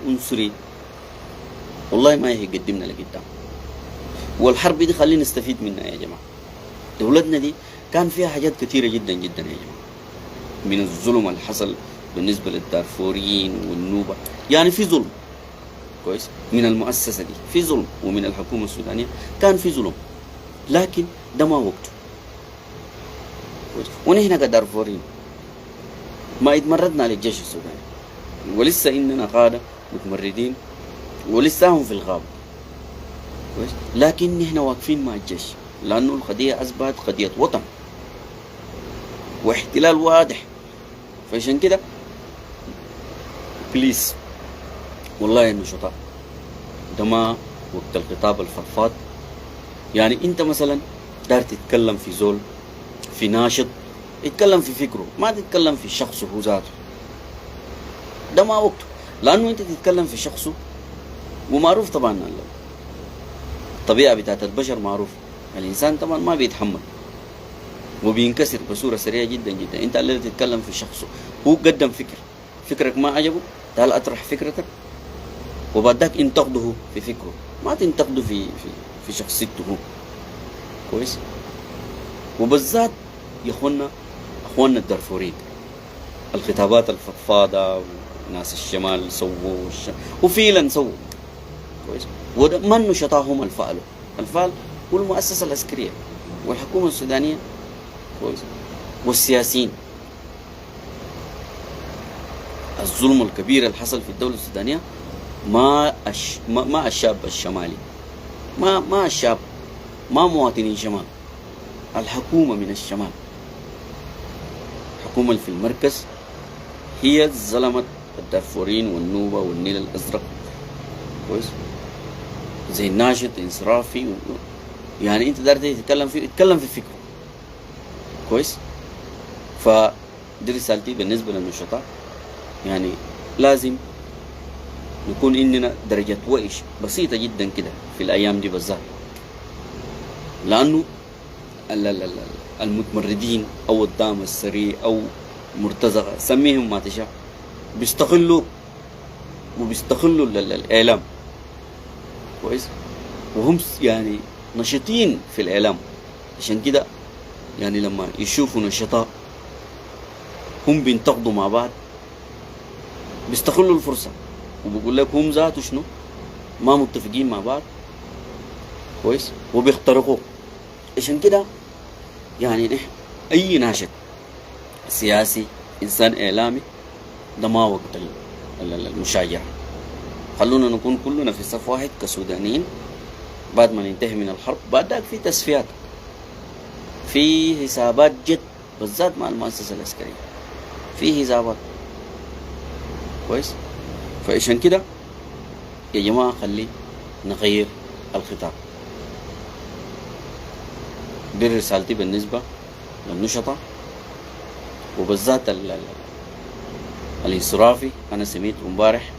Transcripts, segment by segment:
عنصري والله ما يقدمنا لقدام. والحرب دي خلينا نستفيد منها يا جماعة. دولتنا دي كان فيها حاجات كثيرة جدا جدا يا جماعة، من الظلم اللي حصل بالنسبة للدارفوريين والنوبة. يعني في ظلم كويس من المؤسسة دي، في ظلم، ومن الحكومة السودانية كان في ظلم، لكن ده ما وقته كويس. ونحن كدارفوريين ما اتمردنا للجيش السوداني، ولسه إننا قادة متمردين ولسه هم في الغابة كويس. لكن نحن واقفين مع الجيش لأنه القضية أثبت قضية وطن واحتلال واضح. فعشان كده بليز والله يا النشطاء، ده ما وقت الخطاب الفضفاض. يعني انت مثلا دار تتكلم في زول، في ناشط، اتكلم في فكره، ما تتكلم في شخصه هو ذاته. ده ما وقته، لأنه انت تتكلم في شخصه. ومعروف طبعا الطبيعة بتاعت البشر، معروف الإنسان طبعا ما بيتحمل وبينكسر بصورة سريعة جدا جدا. انت اللي تتكلم في شخصه، هو قدم فكرك ما عجبه، تعال اطرح فكرتك وبعدك انتقده في فكره، ما تنتقده في شخصيته هو كويس. وبالذات يا اخواننا الدارفوريين، الخطابات الفضفاضة وناس الشمال سووا وفعلا سووا كويس. وما النشطاء هم الفعل والمؤسسة العسكرية والحكومة السودانية كويس، والسياسيين. الظلم الكبير اللي حصل في الدولة السودانية ما الشاب الشمالي، ما الشاب، ما مواطنين شمال، الحكومة من الشمال، الحكومة اللي في المركز هي ظلمت الدارفوريين والنوبة والنيل الأزرق كويس. زي الناشط انصرافي يعني انت دارت تتكلم فيه، اتكلم في فكره كويس. فدي رسالتي بالنسبة للنشطاء. يعني لازم نكون إننا درجة وعي بسيطة جدا كده في الأيام دي بالذات، لأنه المتمردين أو الدعم السريع أو مرتزقة سميهم ما تشاء بيستغلوا الإعلام كويس. وهم يعني نشطين في الإعلام. عشان كده يعني لما يشوفوا نشطاء هم بينتقدوا مع بعض بيستغلوا الفرصة، وبيقول لك هم ذاته شنو ما متفقين مع بعض كويس، وبيخترقوه. عشان كده يعني نحن أي ناشط سياسي، إنسان إعلامي، ده ما وقت المشاجرة. خلونا نكون كلنا في صف واحد كسودانيين. بعد ما ننتهي من الحرب بعدك في تصفيات، في حسابات جد، بالذات مع المؤسسة العسكرية في حسابات كويس. فعشان كده يا جماعة خلي نغير الخطاب. دي رسالتي بالنسبة للنشطة، وبالذات الانصرافي. أنا سميت امبارح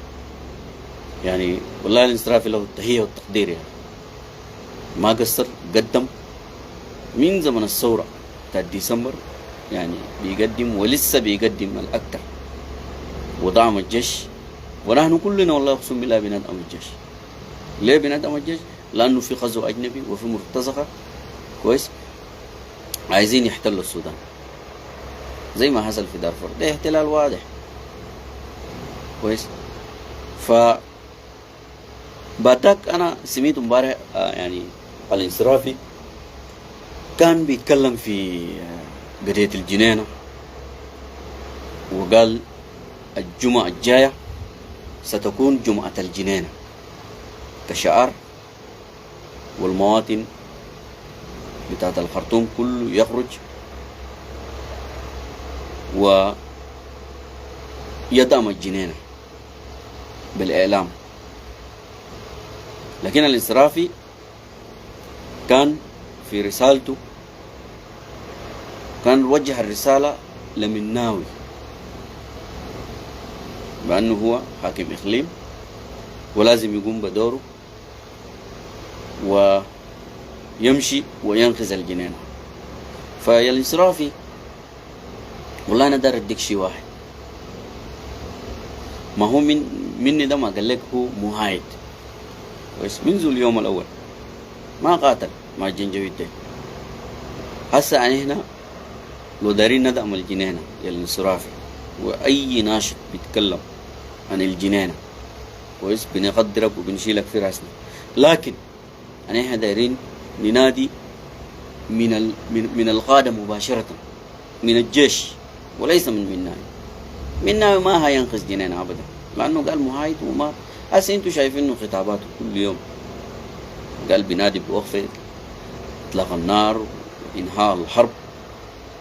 يعني والله الانصرافي له التحية والتقدير، يعني ما قصر، قدم من زمن الثورة بتاع ديسمبر، يعني بيقدم ولسه بيقدم الأكثر، ودعم الجيش. ونحن كلنا والله أقسم بالله بندعم الجيش. ليه بندعم الجيش؟ لأنه في غزو أجنبي وفي مرتزقة كويس عايزين يحتلوا السودان زي ما حصل في دارفور. ده احتلال واضح كويس. ف بعدك أنا سميت امبارح يعني الانصرافي كان بيتكلم في قضية الجنينة، وقال الجمعة الجاية ستكون جمعة الجنينة كشعار، والمواطن بتاعت الخرطوم كله يخرج ويدعم الجنينة بالإعلام. لكن الانصرافي كان في رسالته كان وجه الرسالة لمناوي بأنه هو حاكم إقليم ولازم يقوم بدوره ويمشي وينقذ الجنينة. فيا الانصرافي والله أنا دار أديك شيء واحد، ما هو مني ده ما قال لك هو محايد كويس منذ اليوم الأول ما قاتل مع الجنجويد ده. هسه يعني هنا لو دارين ندعم الجنينة الانصرافي وأي ناشط بيتكلم عن الجنينة كويس بنقدرك وبنشيلك في راسنا، لكن يعني احنا دايرين ننادي من القادة مباشرة من الجيش وليس من مناوي ما هينقذ جنينة أبدا لأنه قال محايد وما هسه انتوا شايفينه خطاباته كل يوم قال بنادي بوقف اطلاق النار وانهاء الحرب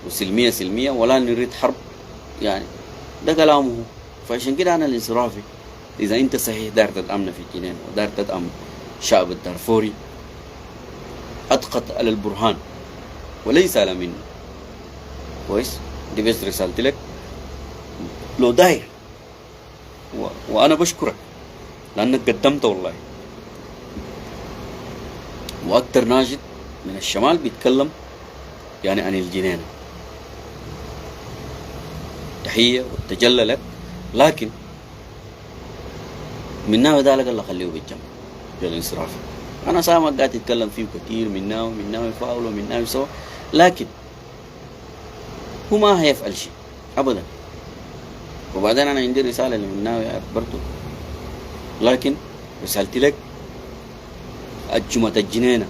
وسلمية سلمية ولا نريد حرب، يعني ده كلامه. فعشان كده أنا الانصرافي إذا أنت صحيح دار تدعمنا في الجنين ودار تدعم الشعب الدارفوري أدقت على البرهان وليس على منه كويس. دي بس رسالتي لك لو داير وأنا بشكرك لأنك قدمت والله. وأكتر ناجد من الشمال بيتكلم يعني عن الجنينة، تحية والتجلى لك، لكن من ذلك الله خليه بالجنب الانصرافي. أنا سامع قاعد يتكلم فيه كثير من ناوي فاول ومن ناوي سوا، لكن هو ما هيفعل شيء أبدا. وبعدين أنا عندي رسالة لمن ناوي برضو، لكن رسالتي لك الجمعة الجنينة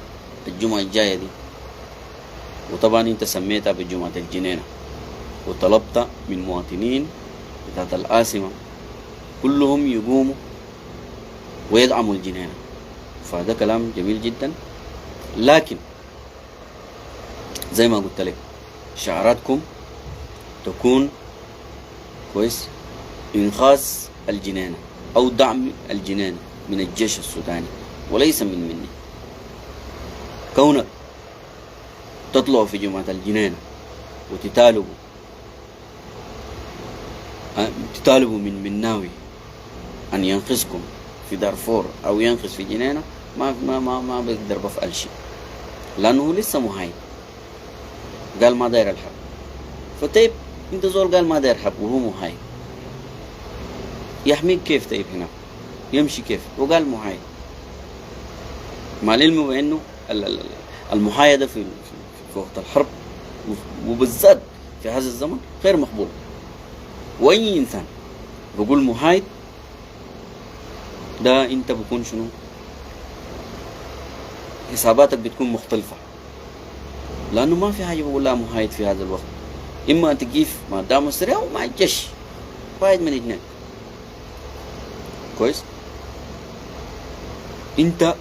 الجمعة الجاية دي، وطبعا انت سميتها بجمعة الجنينة وطلبت من مواطنين بتاعت العاصمة كلهم يقوموا ويدعموا الجنينة، فهذا كلام جميل جدا. لكن زي ما قلت لك شعاراتكم تكون كويس إنقاذ الجنينة أو دعم الجنينة من الجيش السوداني وليس مني. كونك تطلعوا في جمعة الجنينة وتطالبوا من مناوي أن ينقذكم في دارفور أو ينقذ في جنينة، ما بقدر بفعل شيء لأنه لسه محايد قال ما داير الحرب. فطيب انت زول قال ما داير حرب وهو محايد يحميك كيف؟ طيب هنا يمشي كيف وقال محايد؟ مع العلم بأنه المحايدة في وقت الحرب وبالذات في هذا الزمن غير مقبول. وأي إنسان بقول محايد ده انت بكون شنو حساباتك بتكون مختلفة، لأنه ما في حاجة بقول لها محايد في هذا الوقت، إما أن تقيف مع الدعم السريع أو مع الجيش، واحد من الاثنين كويس. انت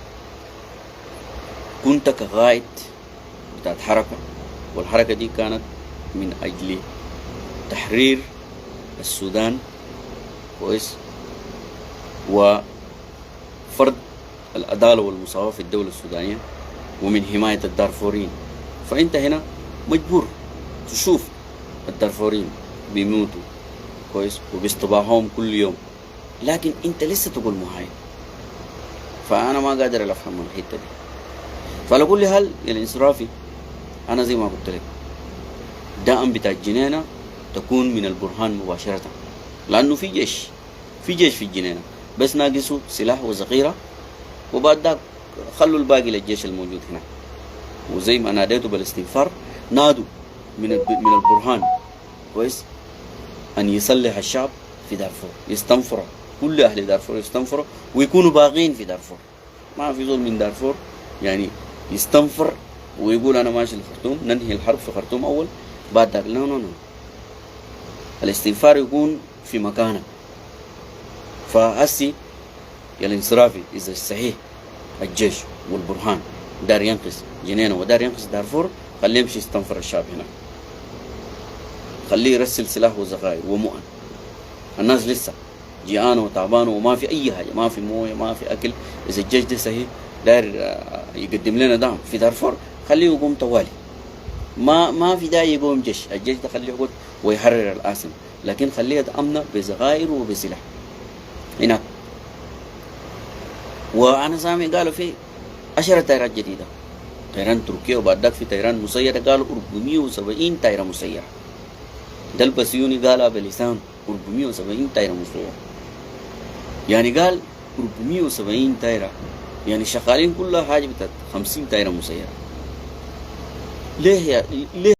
كنت كقائد بتاعت حركة، والحركة دي كانت من أجل تحرير السودان كويس وفرض العدالة والمساواة في الدولة السودانية ومن حماية الدارفوريين. فأنت هنا مجبور تشوف الدارفوريين بيموتوا كويس وبيصطباحهم كل يوم، لكن أنت لسه تقول محايد. فأنا ما قادر أفهم الحتة دي. فعلى كل حال الانصرافي أنا زي ما قلت لك دعم بتاع الجنينة تكون من البرهان مباشرة، لأنه في جيش في الجنينة، بس ناقصوا سلاح وذخيرة، وبعد ذاك خلوا الباقي للجيش الموجود هنا. وزي ما ناديته بالاستنفار نادوا من البرهان كويس أن يصلح الشعب في دارفور، يستنفروا كل أهل دارفور يستنفروا ويكونوا باقين في دارفور. ما في زول من دارفور يعني يستنفر ويقول أنا ماشي لخرطوم ننهي الحرب في خرطوم أول بعد ذاك. لا الاستنفار يكون في مكانه. فهسي الانصرافي إذا صحيح الجيش والبرهان دار ينقذ جنينة ودار ينقذ دارفور، خليه يمشي يستنفر الشعب هنا، خليه يرسل سلاح وذخائر ومؤن. الناس لسه جيعانة وتعبانة وما في أي حاجة، ما في موية ما في أكل. إذا الجيش ده صحيح دار يقدم لنا دعم في دارفور خليه يقوم طوالي، ما في داعي يقوم جيش. الجيش ده خليه يقعد ويحرر العاصمة، لكن خليه يدعمنا بذخائر وبسلاح هناك. وأنا سامع قالوا في 10 طائرات جديدة، طيران تركيا، وبعد ذاك في طيران مسيرة قالوا 470 طائرة مسيرة. ده البسيوني قالها بلسان 470 طائرة مسيرة. يعني قال 470 تايرة، يعني شغالين كلها حاجة بتاعت 50 تايرة مسيرة. ليه يا ليه